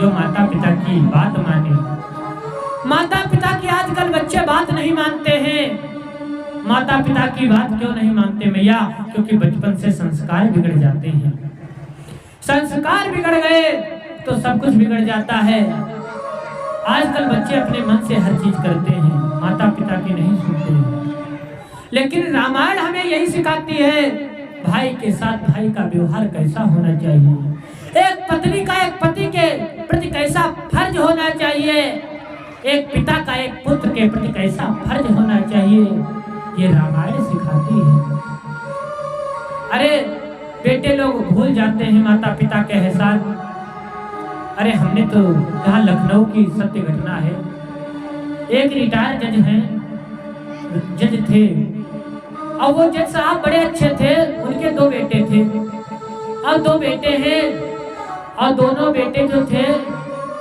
जो माता पिता की बात माने। माता पिता की आजकल बच्चे बात नहीं मानते हैं। माता पिता की बात क्यों नहीं मानते मैया? क्योंकि बचपन से संस्कार बिगड़ जाते हैं। संस्कार बिगड़ गए तो सब कुछ बिगड़ जाता है। आजकल बच्चे अपने मन से हर चीज करते हैं, माता पिता की नहीं सुनते हैं। लेकिन रामायण हमें यही सिखाती है, भाई के साथ भाई का व्यवहार कैसा होना चाहिए, एक पत्नी का एक पति के प्रति कैसा फर्ज होना चाहिए, एक पिता का एक पुत्र के प्रति कैसा फर्ज होना चाहिए, ये रामायण सिखाती है। अरे बेटे लोग भूल जाते हैं माता पिता के एहसान। अरे हमने तो यहाँ लखनऊ की सत्य घटना है, एक रिटायर्ड जज थे और वो जज साहब बड़े अच्छे थे। उनके 2 बेटे थे और 2 बेटे हैं और दोनों बेटे जो थे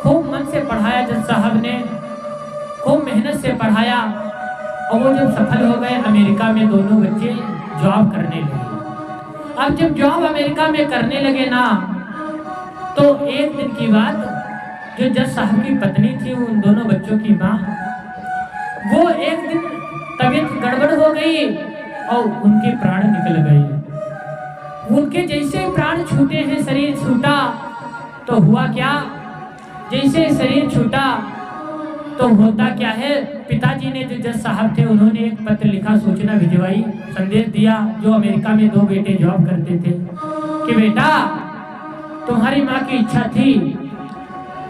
खूब मन से पढ़ाया जज साहब ने, खूब मेहनत से पढ़ाया और वो जब सफल हो गए अमेरिका में दोनों बच्चे जॉब करने लगे। अब जब जॉब अमेरिका में करने लगे ना, तो एक दिन की बात, जो जज साहब की पत्नी थी उन दोनों बच्चों की माँ, वो एक दिन तबीयत गड़बड़ हो गई और उनके प्राण निकल गए। उनके जैसे प्राण छूटे हैं, शरीर छूटा तो हुआ क्या, जैसे शरीर छूटा तो होता क्या है, पिताजी ने जो जज साहब थे उन्होंने एक पत्र लिखा, सूचना भिजवाई, संदेश दिया जो अमेरिका में 2 बेटे जॉब करते थे कि बेटा तुम्हारी माँ की इच्छा थी,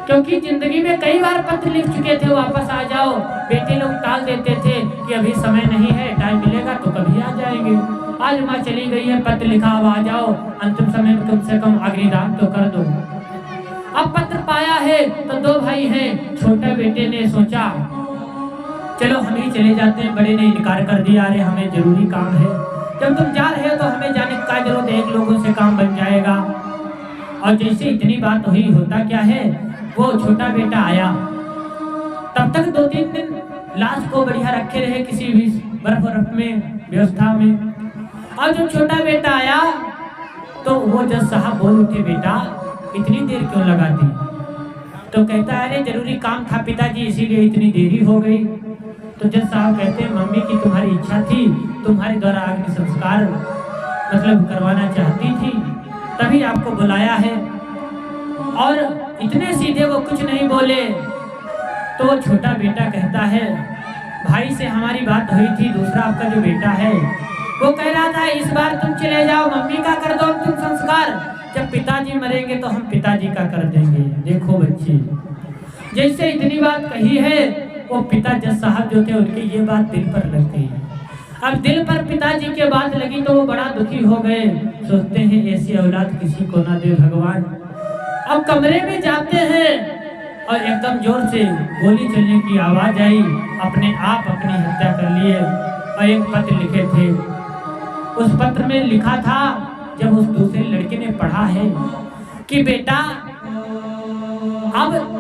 क्योंकि जिंदगी में कई बार पत्र लिख चुके थे वापस आ जाओ, बेटे लोग टाल देते थे कि अभी समय नहीं है, टाइम मिलेगा तो कभी आ जाएंगे। आज माँ चली गई है, पत्र लिखा, अब आ जाओ, अंतिम समय में कम से कम अग्निदान तो कर दो। अब पत्र पाया है तो 2 भाई हैं, छोटे बेटे ने सोचा चलो हम ही चले जाते हैं, बड़े ने इनकार कर दिया, अरे हमें जरूरी काम है, जब तुम जा रहे हो तो हमें जाने का जरूरत है, 1 लोगों से काम बन जाएगा। और जैसे इतनी बात हुई, होता क्या है, वो छोटा बेटा आया, तब तक 2-3 दिन लाश को बढ़िया रखे रहे किसी भी बर्फ में व्यवस्था में। और जब छोटा बेटा आया तो वो जज साहब बोल उठे, बेटा इतनी देर क्यों लगा दी? तो कहता है अरे जरूरी काम था पिताजी, इसीलिए इतनी देरी हो गई। तो जज साहब कहते हैं मम्मी की तुम्हारी इच्छा थी, तुम्हारे द्वारा अग्नि संस्कार मतलब करवाना चाहती थी, तभी आपको बुलाया है। और इतने सीधे वो कुछ नहीं बोले। तो वो छोटा बेटा कहता है भाई से हमारी बात हुई थी, दूसरा आपका जो बेटा है वो कह रहा था इस बार तुम चले जाओ, मम्मी का कर दो अंतिम संस्कार, जब पिताजी मरेंगे तो हम पिताजी का कर देंगे। देखो बच्चे, जैसे इतनी बात कही है, वो पिता जज साहब जो थे उनकी ये बात दिल पर लग गई। अब दिल पर पिताजी के बात लगी तो वो बड़ा दुखी हो गए, सोचते हैं ऐसी औलाद किसी को ना दे भगवान। अब कमरे में जाते हैं और एकदम जोर से गोली चलने की आवाज आई, अपने आप अपनी हत्या कर लिए। और एक पत्र लिखे थे, उस पत्र में लिखा था, जब उस दूसरे लड़के ने पढ़ा है कि बेटा अब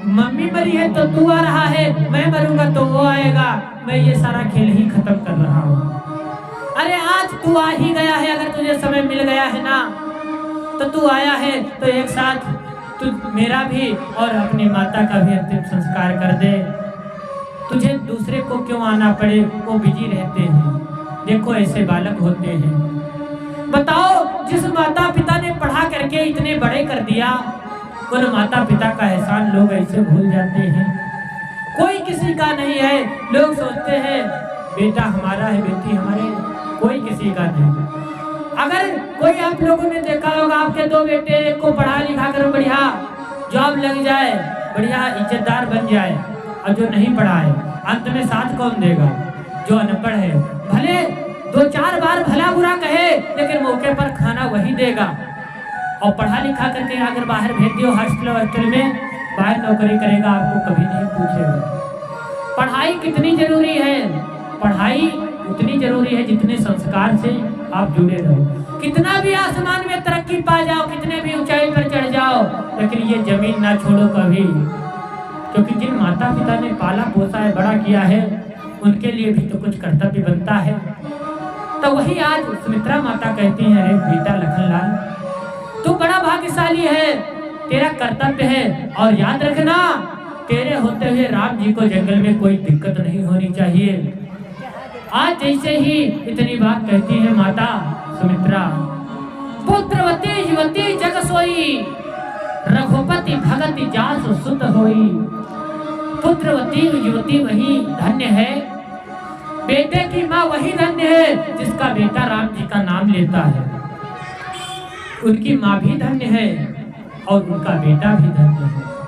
मम्मी मरी है तो तू आ रहा है, मैं मरूंगा तो वो आएगा, मैं ये सारा खेल ही खत्म कर रहा हूँ। अरे आज तू आ ही गया है, अगर तुझे समय मिल गया है ना तो तू आया है, तो एक साथ तू मेरा भी और अपनी माता का भी अंतिम संस्कार कर दे। तुझे दूसरे को क्यों आना पड़े, वो बिजी रहते हैं, देखो ऐसे बालक होते हैं। बताओ, जिस माता पिता ने पढ़ा करके इतने बड़े कर दिया, उन माता पिता का एहसान लोग ऐसे भूल जाते हैं। कोई किसी का नहीं है, लोग सोचते हैं बेटा हमारा है, बेटी हमारे, कोई किसी का नहीं। अगर कोई आप लोगों ने देखा होगा, आपके 2 बेटे, एक को पढ़ा लिखा कर बढ़िया जॉब लग जाए, बढ़िया इज्जतदार बन जाए, और जो नहीं पढ़ा है अंत में साथ कौन देगा? जो अनपढ़ है भले 2-4 बार भला बुरा कहे, लेकिन मौके पर खाना वही देगा। और पढ़ा लिखा करके अगर बाहर भेज दियो हॉस्टल में, बाहर नौकरी करेगा, आपको कभी नहीं पूछेगा। पढ़ाई कितनी जरूरी है, पढ़ाई उतनी जरूरी है जितने संस्कार से आप जुड़े रहो। कितना भी आसमान में तरक्की पा जाओ, कितने भी ऊंचाई पर चढ़ जाओ, लेकिन ये जमीन ना छोड़ो कभी, क्योंकि जिन माता पिता ने पाला पोसा है, बड़ा किया है, उनके लिए भी तो कुछ कर्तव्य बनता है। तो वही आज सुमित्रा माता कहती है, अरे बेटा लखनलाल तू बड़ा भाग्यशाली है, तेरा कर्तव्य है। और याद रखना, तेरे होते हुए राम जी को जंगल में कोई दिक्कत नहीं होनी चाहिए। आज जैसे ही इतनी बात कहती है माता सुमित्रा, पुत्रवती युवती जग सोई, रघुपति भगति जासु सुत होई। पुत्रवती युवती वही धन्य है, बेटे की माँ वही धन्य है जिसका बेटा राम जी का नाम लेता है। उनकी माँ भी धन्य है और उनका बेटा भी धन्य है।